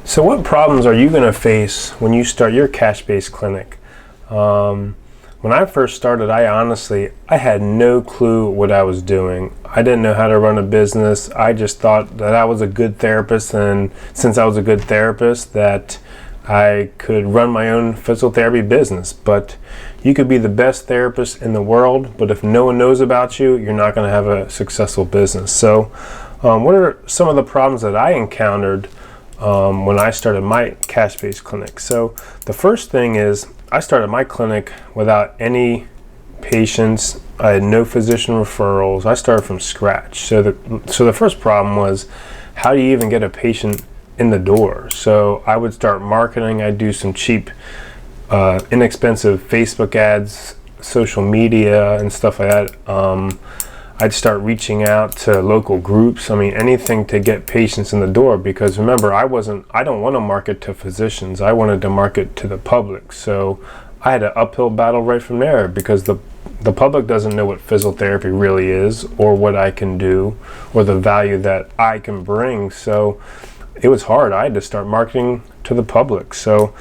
So what problems are you going to face when you start your cash-based clinic? When I first started, I had no clue what I was doing. I didn't know how to run a business. I just thought that I was a good therapist, and since I was a good therapist, that I could run my own physical therapy business. But you could be the best therapist in the world, but if no one knows about you, you're not going to have a successful business. So what are some of the problems that I encountered when I started my cash-based clinic? So the first thing is, I started my clinic without any patients. I had no physician referrals. I started from scratch. So the first problem was, how do you even get a patient in the door? So I would start marketing. I'd do some cheap, inexpensive Facebook ads, social media, and stuff like that. I'd start reaching out to local groups. I mean, anything to get patients in the door, because remember, I don't want to market to physicians. I wanted to market to the public. So I had an uphill battle right from there, because the public doesn't know what physical therapy really is, or what I can do, or the value that I can bring. So it was hard. I had to start marketing to the public. So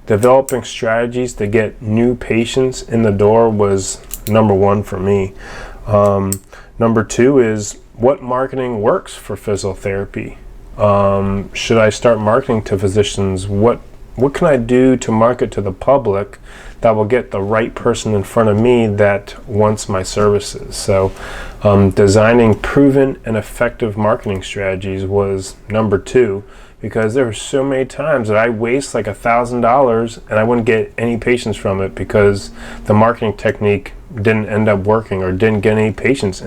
developing strategies to get new patients in the door was number one for me. Number two is, what marketing works for physical therapy? Should I start marketing to physicians? What can I do to market to the public that will get the right person in front of me that wants my services? So designing proven and effective marketing strategies was number two, because there were so many times that I waste like $1,000 and I wouldn't get any patients from it, because the marketing technique didn't end up working, or didn't get any patients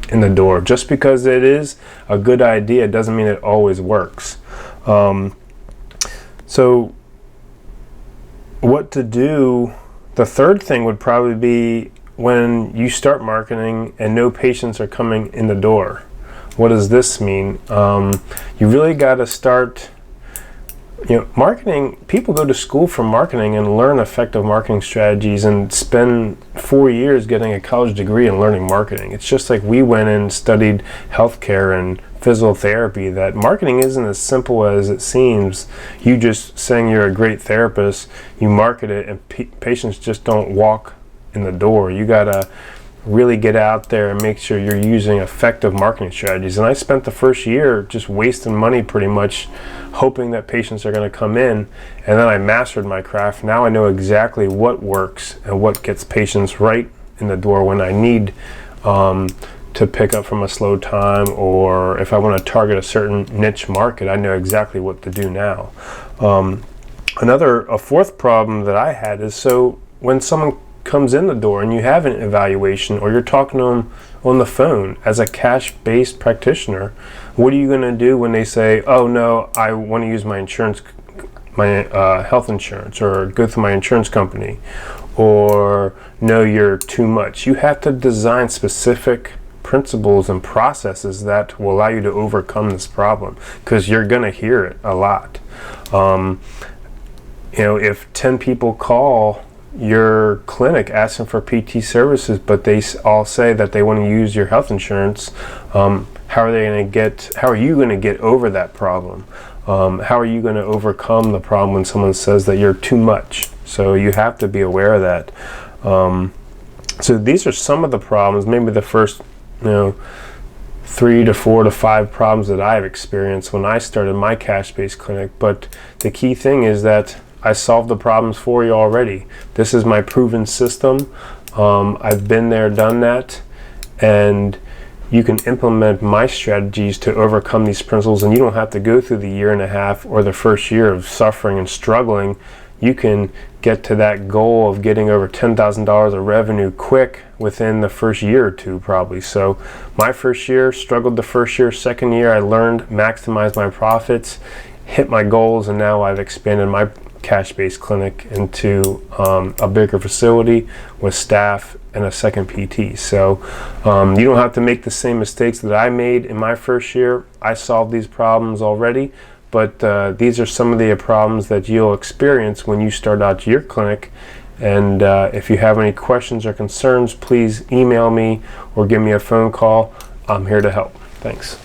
in the door. Just because it is a good idea doesn't mean it always works. So what to do? The third thing would probably be, when you start marketing and no patients are coming in the door. What does this mean? You really got to start, marketing. People go to school for marketing and learn effective marketing strategies and spend 4 years getting a college degree in learning marketing. It's just like we went and studied healthcare and physical therapy. That marketing isn't as simple as it seems. You just saying you're a great therapist, you market it, and patients just don't walk in the door. You got to really get out there and make sure you're using effective marketing strategies. And I spent the first year just wasting money, pretty much hoping that patients are going to come in, and then I mastered my craft. Now I know exactly what works and what gets patients right in the door when I need to pick up from a slow time, or if I want to target a certain niche market, I know exactly what to do now. A fourth problem that I had is, so when someone comes in the door and you have an evaluation, or you're talking to them on the phone as a cash-based practitioner, what are you going to do when they say, oh no, I want to use my insurance, my health insurance, or go through my insurance company, or no, you're too much? You have to design specific principles and processes that will allow you to overcome this problem, because you're going to hear it a lot. If 10 people call your clinic asking for PT services, but they all say that they want to use your health insurance, how are you going to get over that problem? How are you going to overcome the problem when someone says that you're too much? So you have to be aware of that. So these are some of the problems, maybe the first 3 to 4 to 5 problems that I've experienced when I started my cash-based clinic. But the key thing is that I solved the problems for you already. This is my proven system. I've been there, done that, and you can implement my strategies to overcome these principles, and you don't have to go through the 1.5 years or the first year of suffering and struggling. You can get to that goal of getting over $10,000 of revenue quick within the first year or two, probably. So my first year, struggled the first year. Second year, I learned, maximized my profits, hit my goals, and now I've expanded my cash-based clinic into a bigger facility with staff and a second PT. So you don't have to make the same mistakes that I made in my first year. I solved these problems already, but these are some of the problems that you'll experience when you start out your clinic. And if you have any questions or concerns, please email me or give me a phone call. I'm here to help. Thanks.